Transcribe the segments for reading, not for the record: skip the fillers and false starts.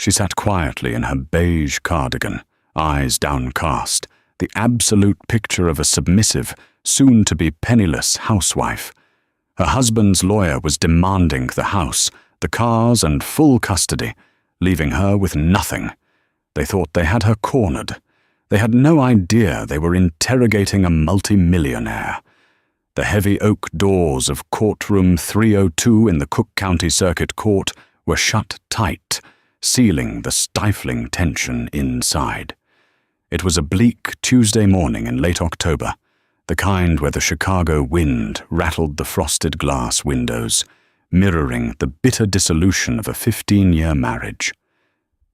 She sat quietly in her beige cardigan, eyes downcast, the absolute picture of a submissive, soon-to-be penniless housewife. Her husband's lawyer was demanding the house, the cars, and full custody, leaving her with nothing. They thought they had her cornered. They had no idea they were interrogating a multi-millionaire. The heavy oak doors of courtroom 302 in the Cook County Circuit Court were shut tight, sealing the stifling tension inside. It was a bleak Tuesday morning in late October, the kind where the Chicago wind rattled the frosted glass windows, mirroring the bitter dissolution of a 15-year marriage.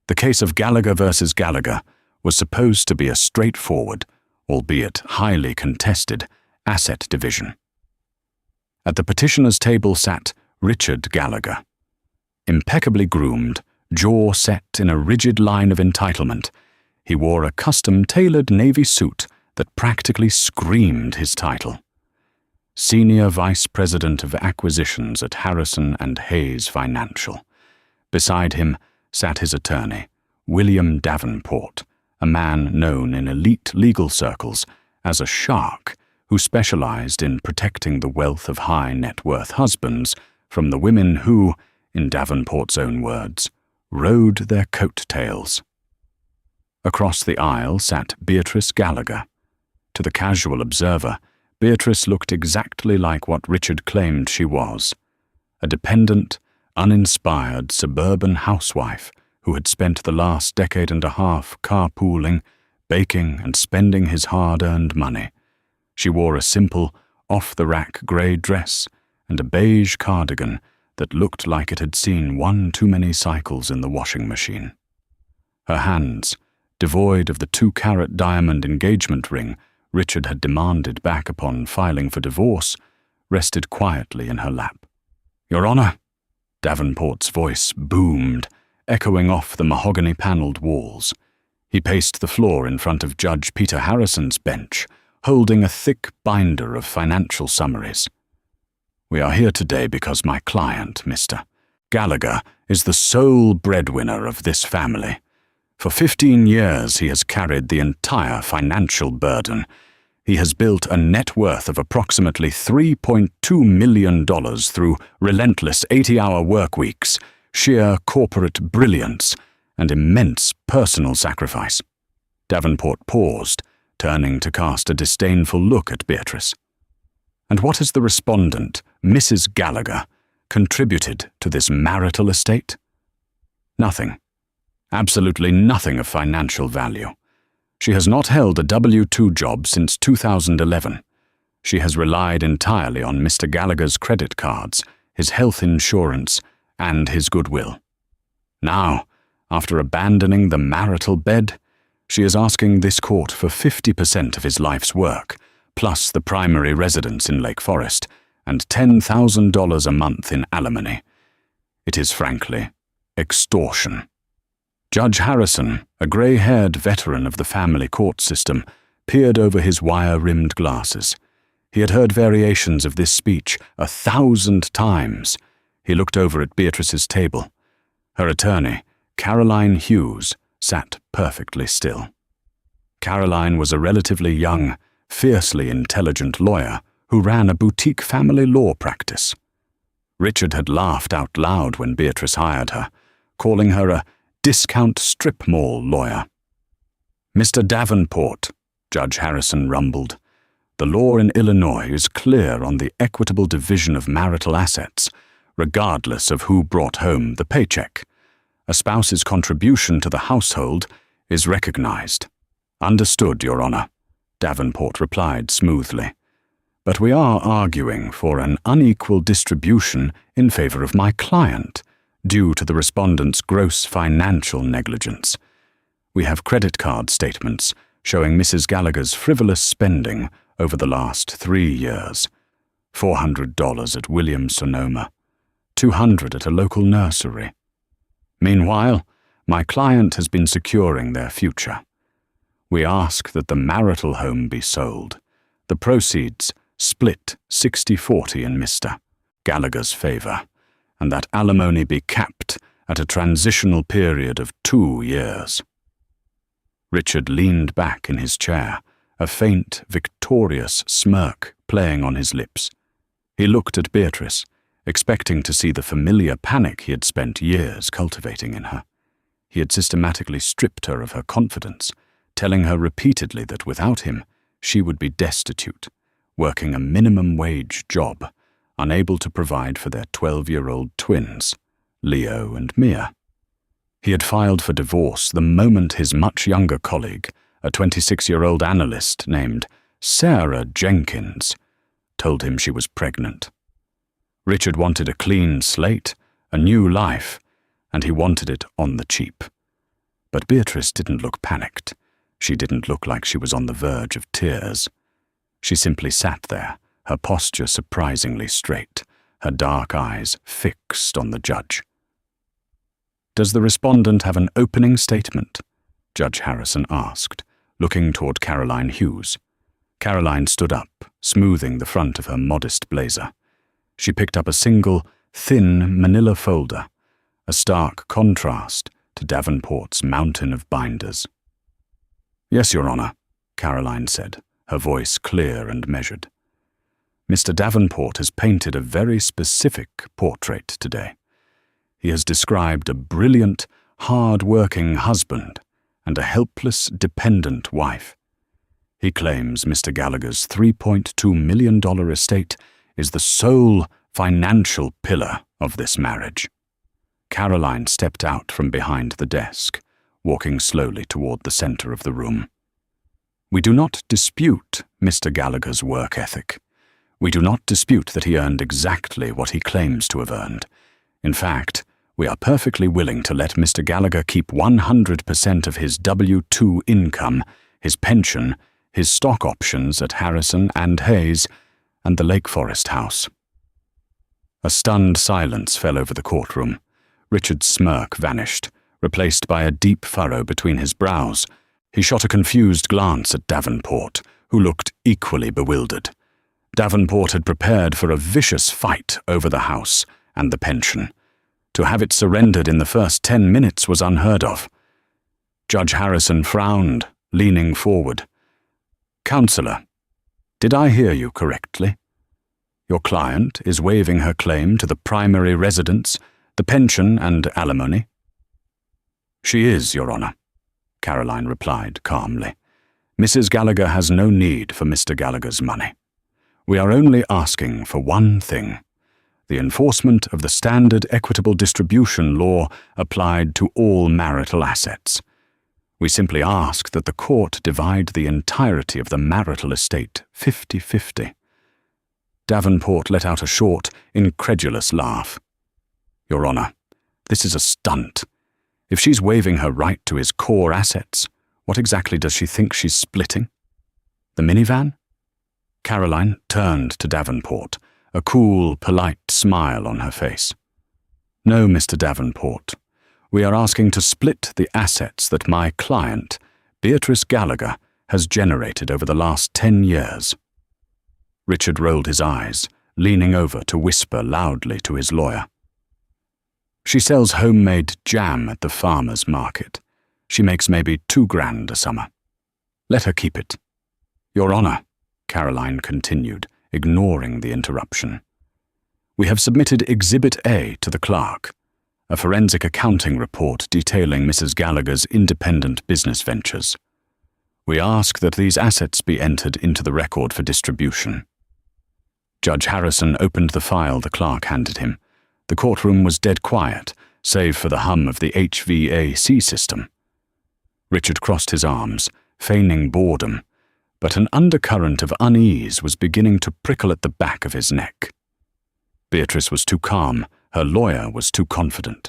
The case of Gallagher versus Gallagher was supposed to be a straightforward, albeit highly contested, asset division. At the petitioner's table sat Richard Gallagher. Impeccably groomed, jaw set in a rigid line of entitlement, he wore a custom-tailored navy suit that practically screamed his title. Senior Vice President of Acquisitions at Harrison and Hayes Financial. Beside him sat his attorney, William Davenport, a man known in elite legal circles as a shark who specialized in protecting the wealth of high-net-worth husbands from the women who, in Davenport's own words, rode their coattails. Across the aisle sat Beatrice Gallagher. To the casual observer, Beatrice looked exactly like what Richard claimed she was, a dependent, uninspired suburban housewife who had spent the last decade and a half carpooling, baking, and spending his hard-earned money. She wore a simple, off-the-rack grey dress and a beige cardigan that looked like it had seen one too many cycles in the washing machine. Her hands, devoid of the 2-carat diamond engagement ring Richard had demanded back upon filing for divorce, rested quietly in her lap. "Your Honor," Davenport's voice boomed, echoing off the mahogany-paneled walls. He paced the floor in front of Judge Peter Harrison's bench, holding a thick binder of financial summaries. "We are here today because my client, Mr. Gallagher, is the sole breadwinner of this family. For 15 years he has carried the entire financial burden. He has built a net worth of approximately $3.2 million through relentless 80-hour work weeks, sheer corporate brilliance, and immense personal sacrifice." Davenport paused, turning to cast a disdainful look at Beatrice. "And what has the respondent, Mrs. Gallagher, contributed to this marital estate?" "Nothing. Absolutely nothing of financial value. She has not held a W-2 job since 2011. She has relied entirely on Mr. Gallagher's credit cards, his health insurance, and his goodwill. Now, after abandoning the marital bed, she is asking this court for 50% of his life's work, plus the primary residence in Lake Forest, and $10,000 a month in alimony. It is frankly extortion." Judge Harrison, a grey-haired veteran of the family court system, peered over his wire-rimmed glasses. He had heard variations of this speech 1,000 times. He looked over at Beatrice's table. Her attorney, Caroline Hughes, sat perfectly still. Caroline was a relatively young, fiercely intelligent lawyer who ran a boutique family law practice. Richard had laughed out loud when Beatrice hired her, calling her a discount strip mall lawyer. "Mr. Davenport," Judge Harrison rumbled, "the law in Illinois is clear on the equitable division of marital assets, regardless of who brought home the paycheck. A spouse's contribution to the household is recognized." "Understood, Your Honor," Davenport replied smoothly. "But we are arguing for an unequal distribution in favor of my client, due to the respondent's gross financial negligence. We have credit card statements showing Mrs. Gallagher's frivolous spending over the last 3 years. $400 at Williams-Sonoma, $200 at a local nursery. Meanwhile, my client has been securing their future. We ask that the marital home be sold, the proceeds split 60-40 in Mr. Gallagher's favor, and that alimony be capped at a transitional period of 2 years. Richard leaned back in his chair, a faint, victorious smirk playing on his lips. He looked at Beatrice, expecting to see the familiar panic he had spent years cultivating in her. He had systematically stripped her of her confidence, telling her repeatedly that without him, she would be destitute, working a minimum-wage job, unable to provide for their 12-year-old twins, Leo and Mia. He had filed for divorce the moment his much younger colleague, a 26-year-old analyst named Sarah Jenkins, told him she was pregnant. Richard wanted a clean slate, a new life, and he wanted it on the cheap. But Beatrice didn't look panicked. She didn't look like she was on the verge of tears. She simply sat there, her posture surprisingly straight, her dark eyes fixed on the judge. "Does the respondent have an opening statement?" Judge Harrison asked, looking toward Caroline Hughes. Caroline stood up, smoothing the front of her modest blazer. She picked up a single, thin manila folder, a stark contrast to Davenport's mountain of binders. "Yes, Your Honor," Caroline said, her voice clear and measured. "Mr. Davenport has painted a very specific portrait today. He has described a brilliant, hard-working husband and a helpless, dependent wife. He claims Mr. Gallagher's $3.2 million estate is the sole financial pillar of this marriage." Caroline stepped out from behind the desk, walking slowly toward the center of the room. "We do not dispute Mr. Gallagher's work ethic. We do not dispute that he earned exactly what he claims to have earned. In fact, we are perfectly willing to let Mr. Gallagher keep 100% of his W-2 income, his pension, his stock options at Harrison and Hayes, and the Lake Forest house." A stunned silence fell over the courtroom. Richard's smirk vanished, replaced by a deep furrow between his brows. He shot a confused glance at Davenport, who looked equally bewildered. Davenport had prepared for a vicious fight over the house and the pension. To have it surrendered in the first 10 minutes was unheard of. Judge Harrison frowned, leaning forward. "Counselor, did I hear you correctly? Your client is waiving her claim to the primary residence, the pension and alimony?" "She is, Your Honor," Caroline replied calmly. "Mrs. Gallagher has no need for Mr. Gallagher's money. We are only asking for one thing: the enforcement of the standard equitable distribution law applied to all marital assets. We simply ask that the court divide the entirety of the marital estate 50-50. Davenport let out a short, incredulous laugh. "Your Honor, this is a stunt. If she's waiving her right to his core assets, what exactly does she think she's splitting? The minivan?" Caroline turned to Davenport, a cool, polite smile on her face. "No, Mr. Davenport. We are asking to split the assets that my client, Beatrice Gallagher, has generated over the last 10 years. Richard rolled his eyes, leaning over to whisper loudly to his lawyer. "She sells homemade jam at the farmer's market. She makes maybe $2,000 a summer. Let her keep it." "Your Honor," Caroline continued, ignoring the interruption, "we have submitted Exhibit A to the clerk, a forensic accounting report detailing Mrs. Gallagher's independent business ventures. We ask that these assets be entered into the record for distribution." Judge Harrison opened the file the clerk handed him. The courtroom was dead quiet, save for the hum of the HVAC system. Richard crossed his arms, feigning boredom, but an undercurrent of unease was beginning to prickle at the back of his neck. Beatrice was too calm, her lawyer was too confident.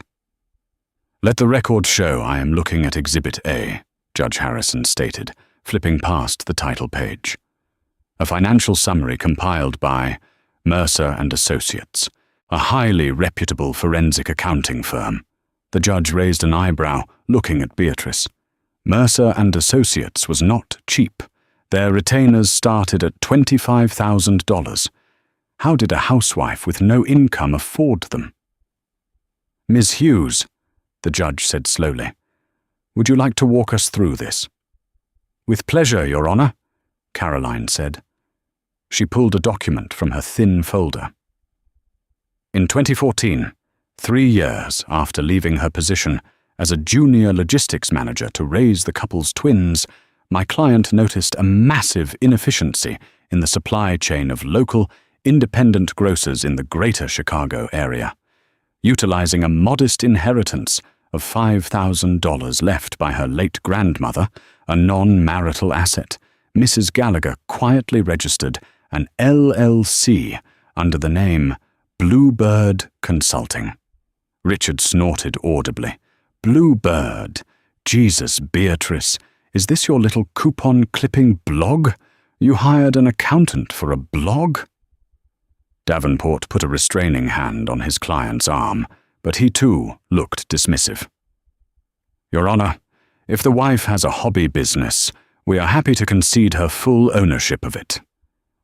"Let the record show I am looking at Exhibit A," Judge Harrison stated, flipping past the title page. "A financial summary compiled by Mercer and Associates, a highly reputable forensic accounting firm." The judge raised an eyebrow, looking at Beatrice. Mercer and Associates was not cheap. Their retainers started at $25,000. How did a housewife with no income afford them? "Ms. Hughes," the judge said slowly. "Would you like to walk us through this?" "With pleasure, Your Honor," Caroline said. She pulled a document from her thin folder. In 2014, 3 years after leaving her position as a junior logistics manager to raise the couple's twins, my client noticed a massive inefficiency in the supply chain of local, independent grocers in the greater Chicago area. Utilizing a modest inheritance of $5,000 left by her late grandmother, a non-marital asset, Mrs. Gallagher quietly registered an LLC under the name Bluebird Consulting. Richard snorted audibly. "Bluebird? Jesus, Beatrice, is this your little coupon-clipping blog? You hired an accountant for a blog?" Davenport put a restraining hand on his client's arm, but he too looked dismissive. "Your Honor, if the wife has a hobby business, we are happy to concede her full ownership of it.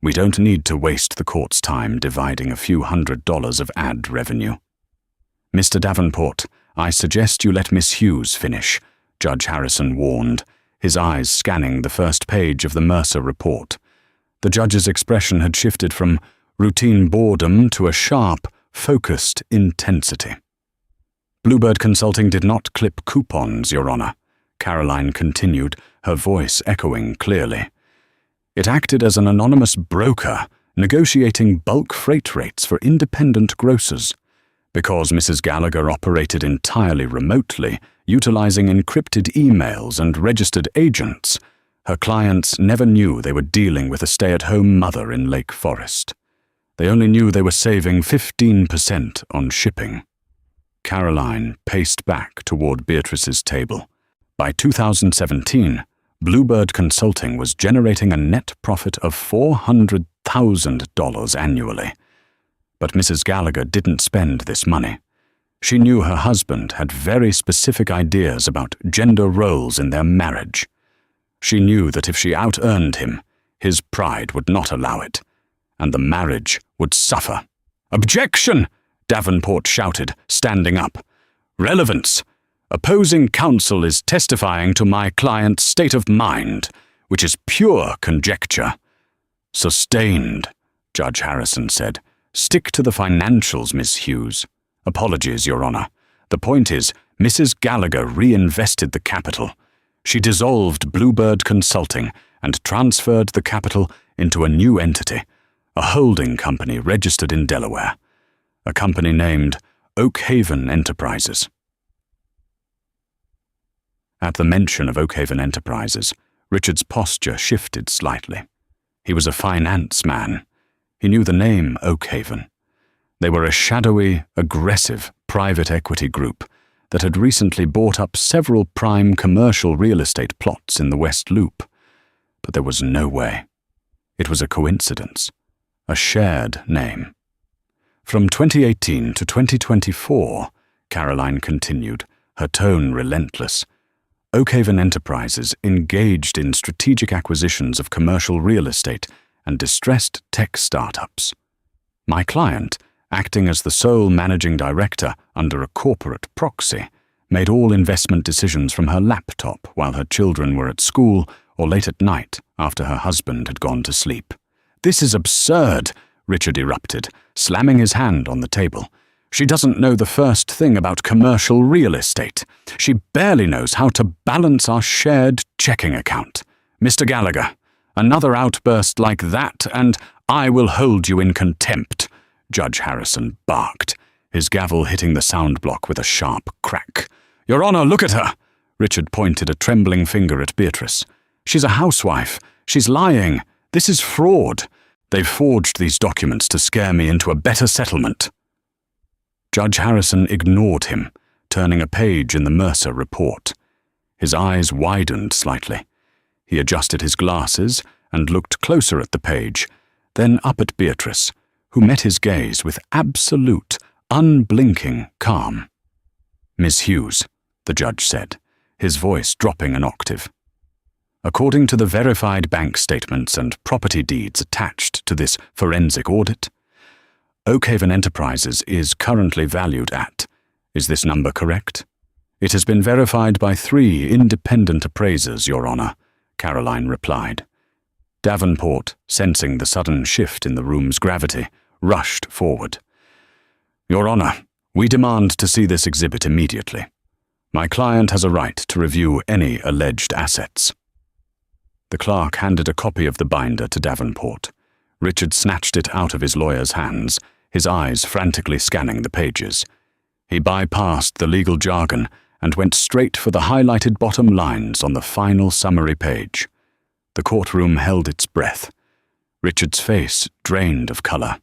We don't need to waste the court's time dividing a few $100s of ad revenue." "Mr. Davenport, I suggest you let Miss Hughes finish," Judge Harrison warned, his eyes scanning the first page of the Mercer report. The judge's expression had shifted from routine boredom to a sharp, focused intensity. "Bluebird Consulting did not clip coupons, Your Honor," Caroline continued, her voice echoing clearly. "It acted as an anonymous broker, negotiating bulk freight rates for independent grocers. Because Mrs. Gallagher operated entirely remotely, utilizing encrypted emails and registered agents, her clients never knew they were dealing with a stay-at-home mother in Lake Forest. They only knew they were saving 15% on shipping." Caroline paced back toward Beatrice's table. By 2017, Bluebird Consulting was generating a net profit of $400,000 annually. But Mrs. Gallagher didn't spend this money. She knew her husband had very specific ideas about gender roles in their marriage. She knew that if she out-earned him, his pride would not allow it, and the marriage would suffer. "Objection!" Davenport shouted, standing up. "Relevance! Opposing counsel is testifying to my client's state of mind, which is pure conjecture." "Sustained," Judge Harrison said. "Stick to the financials, Miss Hughes." "Apologies, Your Honor. The point is, Mrs. Gallagher reinvested the capital. She dissolved Bluebird Consulting and transferred the capital into a new entity, a holding company registered in Delaware, a company named Oakhaven Enterprises." At the mention of Oakhaven Enterprises, Richard's posture shifted slightly. He was a finance man. He knew the name Oakhaven. They were a shadowy, aggressive private equity group that had recently bought up several prime commercial real estate plots in the West Loop. But there was no way. It was a coincidence, a shared name. "From 2018 to 2024, Caroline continued, her tone relentless, Oakhaven Enterprises engaged in strategic acquisitions of commercial real estate and distressed tech startups. My client, acting as the sole managing director under a corporate proxy, made all investment decisions from her laptop while her children were at school or late at night after her husband had gone to sleep." "This is absurd," Richard erupted, slamming his hand on the table. "She doesn't know the first thing about commercial real estate. She barely knows how to balance our shared checking account. Mr. Gallagher, another outburst like that and I will hold you in contempt," Judge Harrison barked, his gavel hitting the sound block with a sharp crack. "Your Honor, look at her!" Richard pointed a trembling finger at Beatrice. "She's a housewife. She's lying. This is fraud. They've forged these documents to scare me into a better settlement." Judge Harrison ignored him, turning a page in the Mercer report. His eyes widened slightly. He adjusted his glasses and looked closer at the page, then up at Beatrice, who met his gaze with absolute, unblinking calm. "Miss Hughes," the judge said, his voice dropping an octave. "According to the verified bank statements and property deeds attached to this forensic audit, Oakhaven Enterprises is currently valued at, is this number correct? "It has been verified by 3 independent appraisers, Your Honor," Caroline replied. Davenport, sensing the sudden shift in the room's gravity, rushed forward. "Your Honor, we demand to see this exhibit immediately. My client has a right to review any alleged assets." The clerk handed a copy of the binder to Davenport. Richard snatched it out of his lawyer's hands, his eyes frantically scanning the pages. He bypassed the legal jargon and went straight for the highlighted bottom lines on the final summary page. The courtroom held its breath. Richard's face drained of color.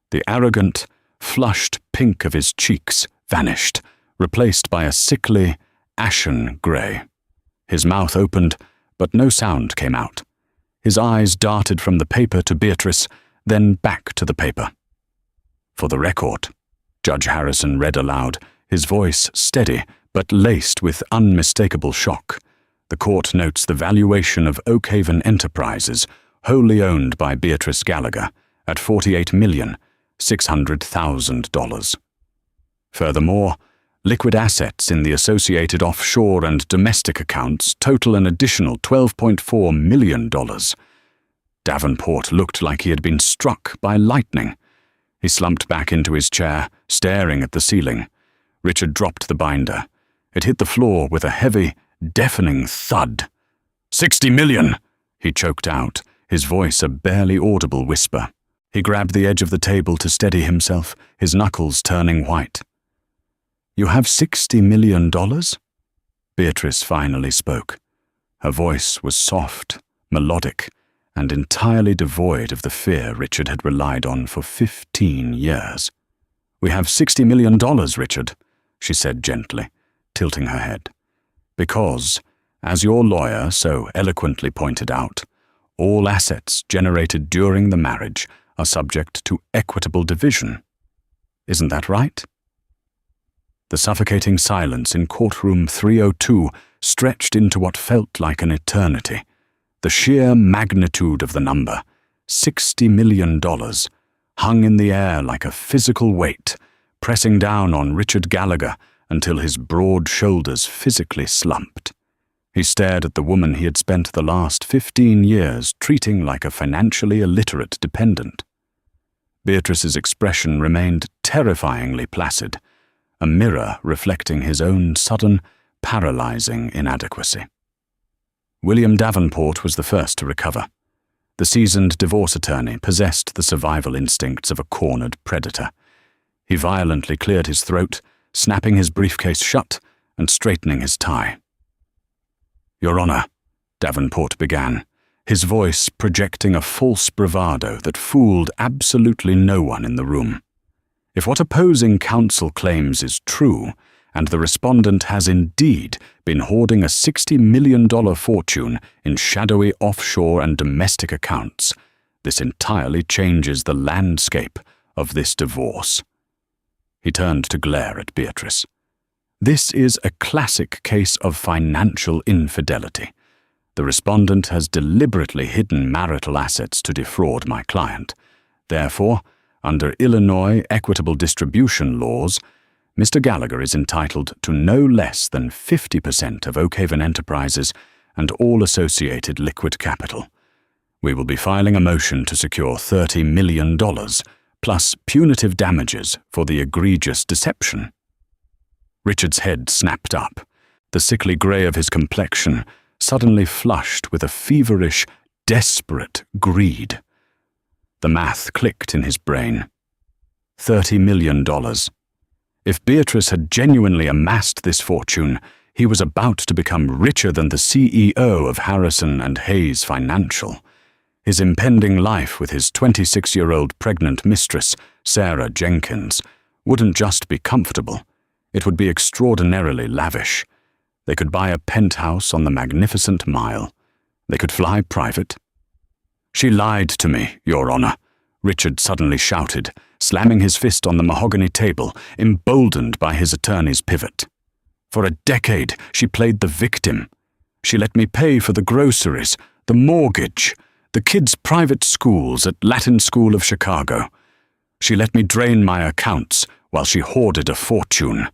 The arrogant, flushed pink of his cheeks vanished, replaced by a sickly, ashen gray. His mouth opened, but no sound came out. His eyes darted from the paper to Beatrice, then back to the paper. "For the record," Judge Harrison read aloud, his voice steady but laced with unmistakable shock. "The court notes the valuation of Oakhaven Enterprises, wholly owned by Beatrice Gallagher, at $48,600,000. Furthermore, liquid assets in the associated offshore and domestic accounts total an additional $12.4 million. Davenport looked like he had been struck by lightning. He slumped back into his chair, staring at the ceiling. Richard dropped the binder. It hit the floor with a heavy, deafening thud. "$60 million!" he choked out, his voice a barely audible whisper. He grabbed the edge of the table to steady himself, his knuckles turning white. "You have $60 million?" Beatrice finally spoke. Her voice was soft, melodic, and entirely devoid of the fear Richard had relied on for 15 years. "We have $60 million, Richard," she said gently, tilting her head. "Because, as your lawyer so eloquently pointed out, all assets generated during the marriage are subject to equitable division. Isn't that right?" The suffocating silence in courtroom 302 stretched into what felt like an eternity. The sheer magnitude of the number, $60 million, hung in the air like a physical weight, pressing down on Richard Gallagher until his broad shoulders physically slumped. He stared at the woman he had spent the last 15 years treating like a financially illiterate dependent. Beatrice's expression remained terrifyingly placid, a mirror reflecting his own sudden, paralyzing inadequacy. William Davenport was the first to recover. The seasoned divorce attorney possessed the survival instincts of a cornered predator. He violently cleared his throat, snapping his briefcase shut and straightening his tie. "Your Honor," Davenport began, his voice projecting a false bravado that fooled absolutely no one in the room. "If what opposing counsel claims is true, and the respondent has indeed been hoarding a $60 million fortune in shadowy offshore and domestic accounts, this entirely changes the landscape of this divorce." He turned to glare at Beatrice. "This is a classic case of financial infidelity. The respondent has deliberately hidden marital assets to defraud my client. Therefore, under Illinois equitable distribution laws, Mr. Gallagher is entitled to no less than 50% of Oakhaven Enterprises and all associated liquid capital. We will be filing a motion to secure $30 million, plus punitive damages for the egregious deception." Richard's head snapped up. The sickly gray of his complexion suddenly flushed with a feverish, desperate greed. The math clicked in his brain. $30 million. If Beatrice had genuinely amassed this fortune, he was about to become richer than the CEO of Harrison and Hayes Financial. His impending life with his 26-year-old pregnant mistress, Sarah Jenkins, wouldn't just be comfortable. It would be extraordinarily lavish. They could buy a penthouse on the Magnificent Mile. They could fly private. "She lied to me, Your Honor," Richard suddenly shouted, slamming his fist on the mahogany table, emboldened by his attorney's pivot. "For a decade, she played the victim. She let me pay for the groceries, the mortgage, the kids' private schools at Latin School of Chicago. She let me drain my accounts while she hoarded a fortune.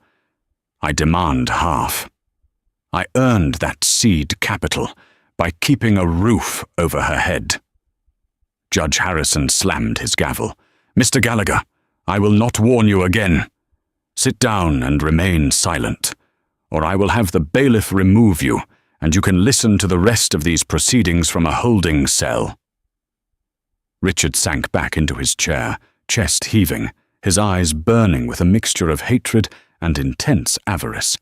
I demand half. I earned that seed capital by keeping a roof over her head." Judge Harrison slammed his gavel. "Mr. Gallagher, I will not warn you again. Sit down and remain silent, or I will have the bailiff remove you, and you can listen to the rest of these proceedings from a holding cell." Richard sank back into his chair, chest heaving, his eyes burning with a mixture of hatred and intense avarice.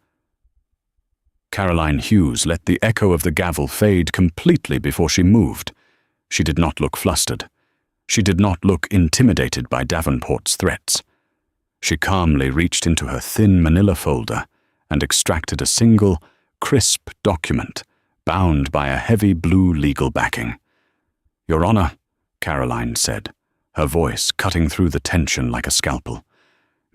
Caroline Hughes let the echo of the gavel fade completely before she moved. She did not look flustered. She did not look intimidated by Davenport's threats. She calmly reached into her thin manila folder and extracted a single, crisp document bound by a heavy blue legal backing. "Your Honor," Caroline said, her voice cutting through the tension like a scalpel,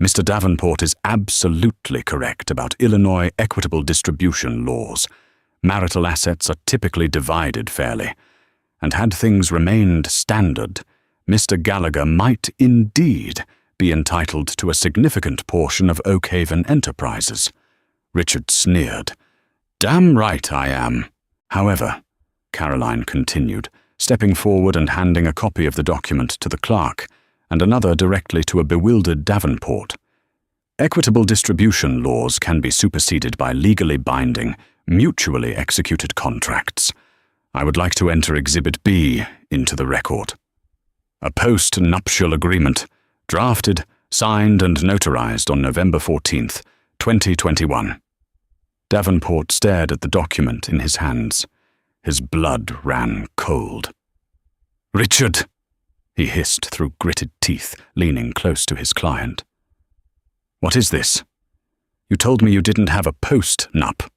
"Mr. Davenport is absolutely correct about Illinois equitable distribution laws. Marital assets are typically divided fairly, and had things remained standard, Mr. Gallagher might indeed be entitled to a significant portion of Oakhaven Enterprises." Richard sneered. "Damn right I am." "However," Caroline continued, stepping forward and handing a copy of the document to the clerk, and another directly to a bewildered Davenport, "equitable distribution laws can be superseded by legally binding, mutually executed contracts. I would like to enter Exhibit B into the record. A post-nuptial agreement, drafted, signed and notarized on November 14th, 2021. Davenport stared at the document in his hands. His blood ran cold. "Richard!" he hissed through gritted teeth, leaning close to his client. "What is this? You told me you didn't have a post-nup."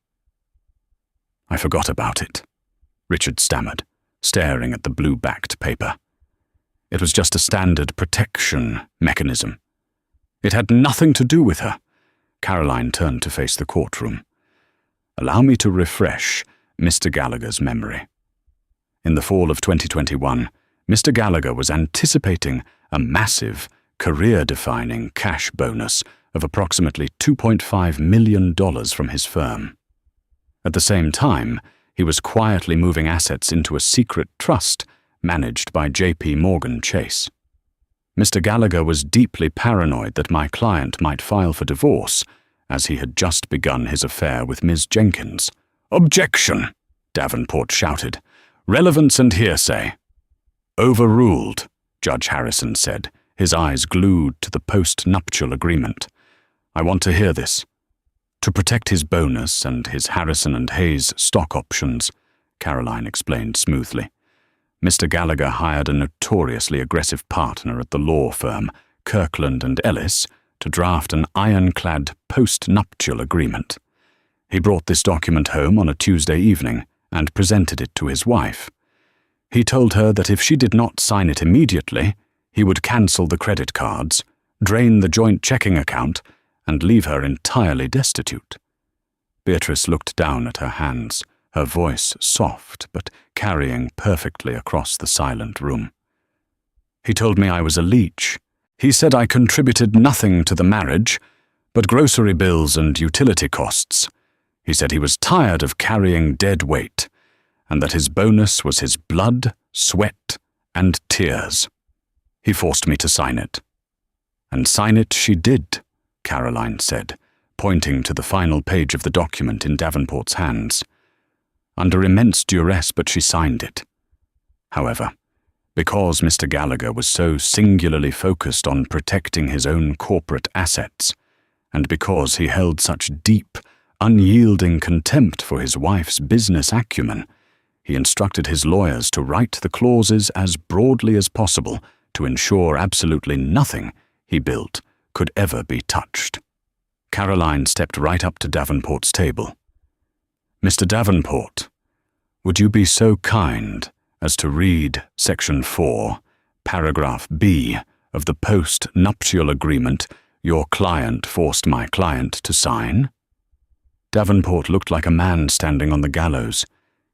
"I forgot about it," Richard stammered, staring at the blue-backed paper. "It was just a standard protection mechanism. It had nothing to do with her." Caroline turned to face the courtroom. "Allow me to refresh Mr. Gallagher's memory. In the fall of 2021, Mr. Gallagher was anticipating a massive, career-defining cash bonus of approximately $2.5 million from his firm. At the same time, he was quietly moving assets into a secret trust managed by J.P. Morgan Chase. Mr. Gallagher was deeply paranoid that my client might file for divorce, as he had just begun his affair with Ms. Jenkins." "Objection!" Davenport shouted. "Relevance and hearsay." "Overruled," Judge Harrison said, his eyes glued to the post-nuptial agreement. "I want to hear this. To protect his bonus and his Harrison and Hayes stock options," Caroline explained smoothly, "Mr. Gallagher hired a notoriously aggressive partner at the law firm, Kirkland and Ellis, to draft an ironclad post-nuptial agreement. He brought this document home on a Tuesday evening and presented it to his wife. He told her that if she did not sign it immediately, he would cancel the credit cards, drain the joint checking account, and leave her entirely destitute." Beatrice looked down at her hands, her voice soft but carrying perfectly across the silent room. "He told me I was a leech. He said I contributed nothing to the marriage, but grocery bills and utility costs. He said he was tired of carrying dead weight, and that his bonus was his blood, sweat, and tears. He forced me to sign it." "And sign it she did," Caroline said, pointing to the final page of the document in Davenport's hands. "Under immense duress, but she signed it. However, because Mr. Gallagher was so singularly focused on protecting his own corporate assets, and because he held such deep, unyielding contempt for his wife's business acumen, he instructed his lawyers to write the clauses as broadly as possible to ensure absolutely nothing he built could ever be touched." Caroline stepped right up to Davenport's table. "Mr. Davenport, would you be so kind as to read Section 4, Paragraph B of the post-nuptial agreement your client forced my client to sign?" Davenport looked like a man standing on the gallows.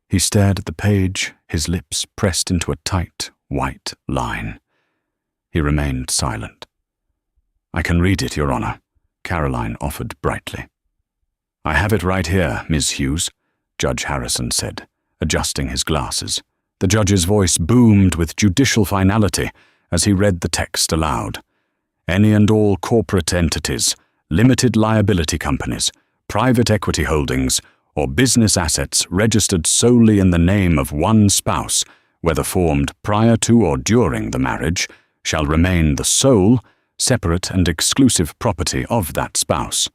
He stared at the page, his lips pressed into a tight, white line. He remained silent. "I can read it, Your Honor," Caroline offered brightly. I have it right here, Ms. Hughes, Judge Harrison said, adjusting his glasses. The judge's voice boomed with judicial finality as he read the text aloud. Any and all corporate entities, limited liability companies, private equity holdings, or business assets registered solely in the name of one spouse, whether formed prior to or during the marriage, shall remain the sole, separate and exclusive property of that spouse.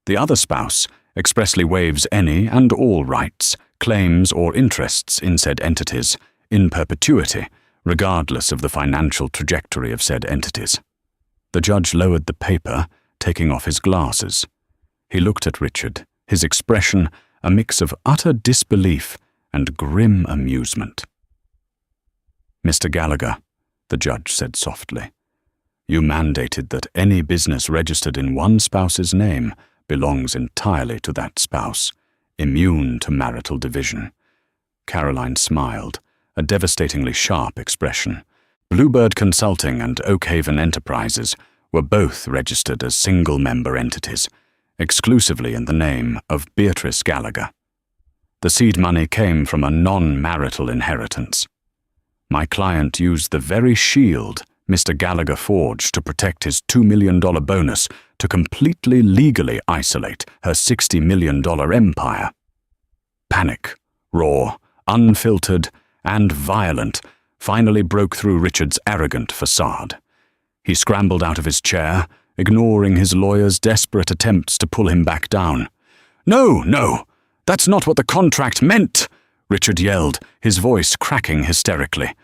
The other spouse expressly waives any and all rights, claims or interests in said entities, in perpetuity, regardless of the financial trajectory of said entities. The judge lowered the paper, taking off his glasses. He looked at Richard, his expression a mix of utter disbelief and grim amusement. Mr. Gallagher, the judge said softly, you mandated that any business registered in one spouse's name belongs entirely to that spouse, immune to marital division. Caroline smiled, a devastatingly sharp expression. Bluebird Consulting and Oakhaven Enterprises were both registered as single-member entities, exclusively in the name of Beatrice Gallagher. The seed money came from a non-marital inheritance. My client used the very shield Mr. Gallagher forged to protect his $2 million bonus to completely legally isolate her $60 million empire. Panic, raw, unfiltered, and violent, finally broke through Richard's arrogant facade. He scrambled out of his chair, ignoring his lawyer's desperate attempts to pull him back down. No, that's not what the contract meant, Richard yelled, his voice cracking hysterically.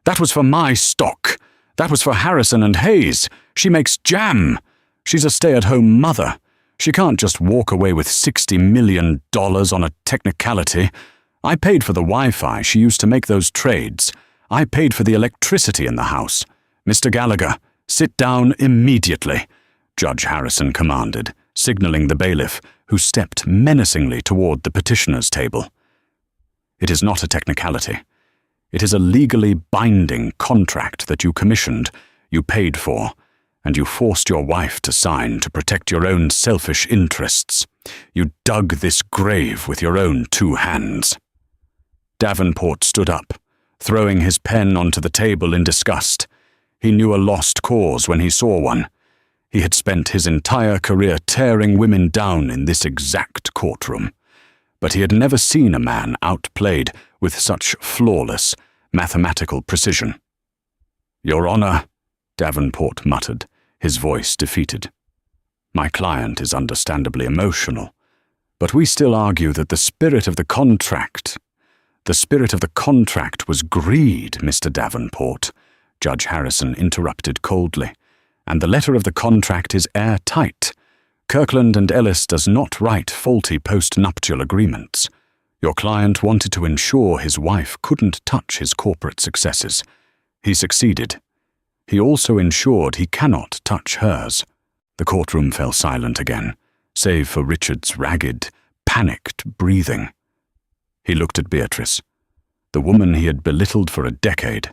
That was for my stock. That was for Harrison and Hayes. She makes jam. She's a stay-at-home mother. She can't just walk away with $60 million on a technicality. I paid for the Wi-Fi she used to make those trades. I paid for the electricity in the house. Mr. Gallagher, sit down immediately, Judge Harrison commanded, signaling the bailiff, who stepped menacingly toward the petitioner's table. It is not a technicality. It is a legally binding contract that you commissioned, you paid for, and you forced your wife to sign to protect your own selfish interests. You dug this grave with your own 2 hands. Davenport stood up, throwing his pen onto the table in disgust. He knew a lost cause when he saw one. He had spent his entire career tearing women down in this exact courtroom. But he had never seen a man outplayed with such flawless, mathematical precision. Your Honor, Davenport muttered, his voice defeated. My client is understandably emotional, but we still argue that the spirit of the contract was greed, Mr. Davenport, Judge Harrison interrupted coldly, and the letter of the contract is airtight. Kirkland and Ellis does not write faulty post-nuptial agreements. Your client wanted to ensure his wife couldn't touch his corporate successes. He succeeded. He also ensured he cannot touch hers. The courtroom fell silent again, save for Richard's ragged, panicked breathing. He looked at Beatrice, the woman he had belittled for a decade,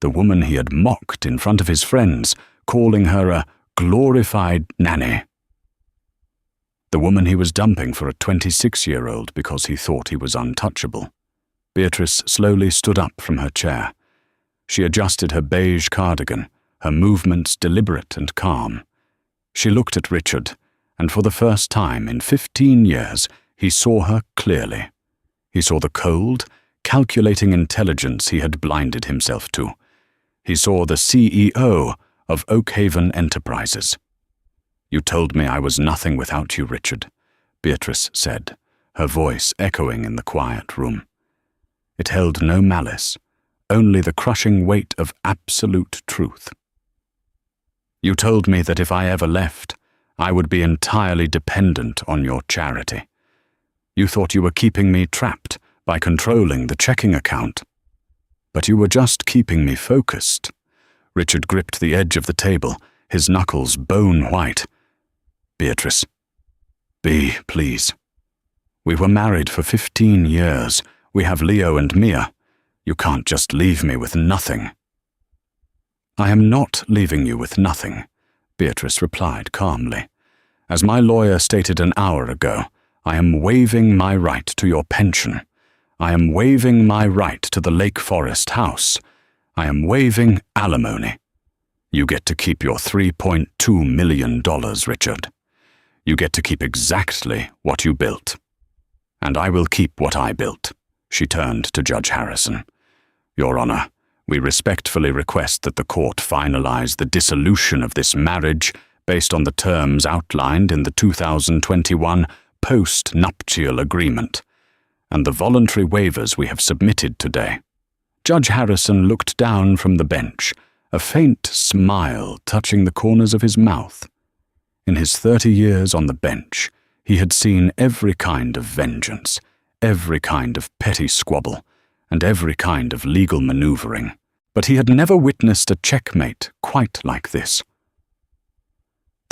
the woman he had mocked in front of his friends, calling her a glorified nanny. The woman he was dumping for a 26-year-old because he thought he was untouchable. Beatrice slowly stood up from her chair. She adjusted her beige cardigan, her movements deliberate and calm. She looked at Richard, and for the first time in 15 years, he saw her clearly. He saw the cold, calculating intelligence he had blinded himself to. He saw the CEO of Oakhaven Enterprises. You told me I was nothing without you, Richard, Beatrice said, her voice echoing in the quiet room. It held no malice, only the crushing weight of absolute truth. You told me that if I ever left, I would be entirely dependent on your charity. You thought you were keeping me trapped by controlling the checking account. But you were just keeping me focused. Richard gripped the edge of the table, his knuckles bone white. Beatrice, please. We were married for 15 years. We have Leo and Mia. You can't just leave me with nothing. I am not leaving you with nothing, Beatrice replied calmly, As my lawyer stated an hour ago, I am waiving my right to your pension. I am waiving my right to the Lake Forest house. I am waiving alimony. You get to keep your $3.2 million, Richard. You get to keep exactly what you built. And I will keep what I built, she turned to Judge Harrison. Your Honor, we respectfully request that the court finalize the dissolution of this marriage based on the terms outlined in the 2021 post-nuptial agreement and the voluntary waivers we have submitted today. Judge Harrison looked down from the bench, a faint smile touching the corners of his mouth. In his 30 years on the bench, he had seen every kind of vengeance, every kind of petty squabble, and every kind of legal maneuvering, but he had never witnessed a checkmate quite like this.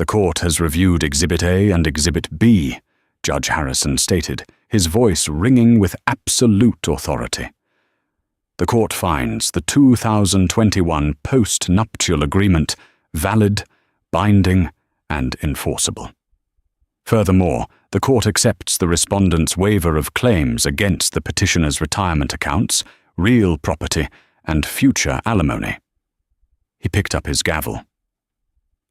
The court has reviewed Exhibit A and Exhibit B, Judge Harrison stated, his voice ringing with absolute authority. The court finds the 2021 post-nuptial agreement valid, binding, and enforceable. Furthermore, the court accepts the respondent's waiver of claims against the petitioner's retirement accounts, real property, and future alimony. He picked up his gavel.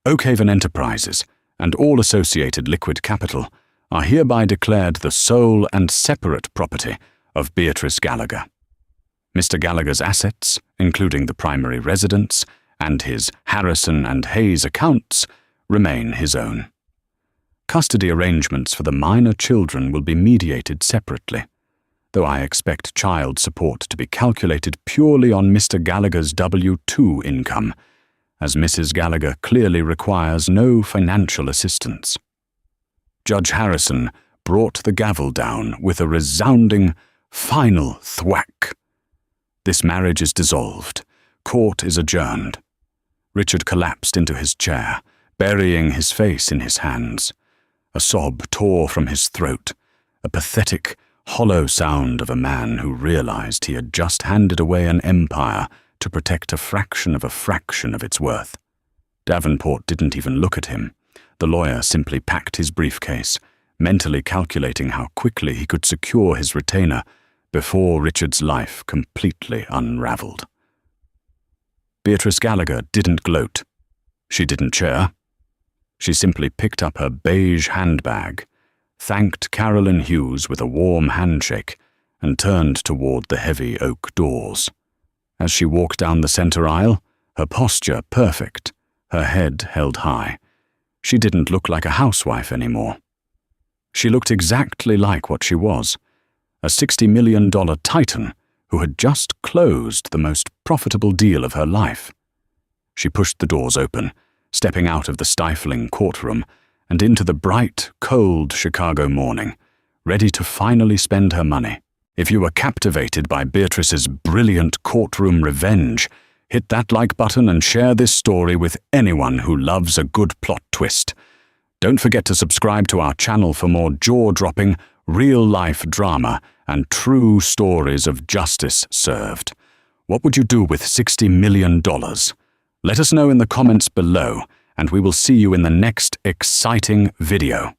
Oakhaven Enterprises and all associated liquid capital are hereby declared the sole and separate property of Beatrice Gallagher. Mr. Gallagher's assets, including the primary residence and his Harrison and Hayes accounts, remain his own. Custody arrangements for the minor children will be mediated separately, though I expect child support to be calculated purely on Mr. Gallagher's W-2 income, as Mrs. Gallagher clearly requires no financial assistance. Judge Harrison brought the gavel down with a resounding, final thwack. This marriage is dissolved. Court is adjourned. Richard collapsed into his chair, burying his face in his hands. A sob tore from his throat, a pathetic, hollow sound of a man who realized he had just handed away an empire to protect a fraction of its worth. Davenport didn't even look at him. The lawyer simply packed his briefcase, mentally calculating how quickly he could secure his retainer before Richard's life completely unraveled. Beatrice Gallagher didn't gloat. She didn't cheer. She simply picked up her beige handbag, thanked Carolyn Hughes with a warm handshake, and turned toward the heavy oak doors. As she walked down the center aisle, her posture perfect, her head held high, she didn't look like a housewife anymore. She looked exactly like what she was, a $60 million titan who had just closed the most profitable deal of her life. She pushed the doors open, stepping out of the stifling courtroom and into the bright, cold Chicago morning, ready to finally spend her money. If you were captivated by Beatrice's brilliant courtroom revenge, hit that like button and share this story with anyone who loves a good plot twist. Don't forget to subscribe to our channel for more jaw-dropping, real-life drama and true stories of justice served. What would you do with $60 million? Let us know in the comments below, and we will see you in the next exciting video.